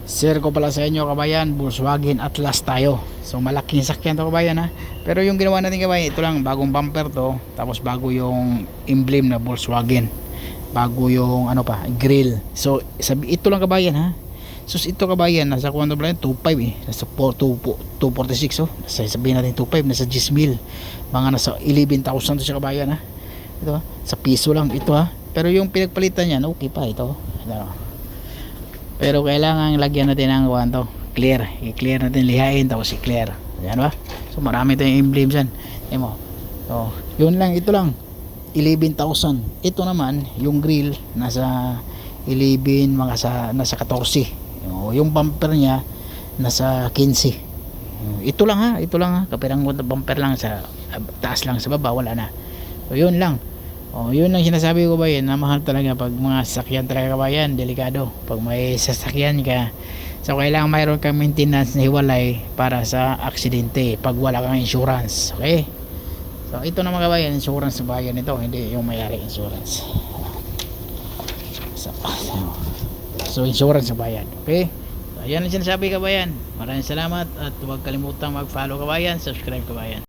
Share ko pala sa inyo kabayan, Volkswagen Atlas tayo. So malaking sakyan to kabayan ha. Pero yung ginawa natin kabayan, ito lang, bagong bumper to. Tapos bago yung emblem na Volkswagen. Bago yung ano pa, grill. So sabi, ito lang kabayan ha. So ito kabayan, nasa kuwan to pala 2.5 eh. Nasa 246 oh. Nasa, sabihin natin 2.5, nasa 10,000. Mga nasa 11,000 to siya kabayan ha. Ito ha, sa piso lang ito ha. Pero yung pinagpalitan niya, okay pa ito. Pero kailangan lagyan natin ng to, clear. I-clear natin, lihain tapos i-clear. Ayan ba? So marami tayong emblem dyan. Ayan mo. So, yun lang, ito lang. 11,000. Ito naman, yung grill nasa 11, nasa 14. Yung bumper niya nasa 15. Ito lang ha, kapirang bumper lang sa taas lang, sa baba wala na. So yun lang. Yun lang sinasabi ko ba yan, na mahal talaga pag mga sasakyan talaga kabayan, delikado pag may sasakyan ka. So kailangan mayroon kang maintenance na hiwalay para sa aksidente pag wala kang insurance. Okay, so ito naman kabayan, insurance sa bayan ito, hindi yung may-ari insurance. So insurance sa bayan. Okay, so yan ang sinasabi kabayan. Maraming salamat at huwag kalimutang mag follow kabayan, subscribe kabayan.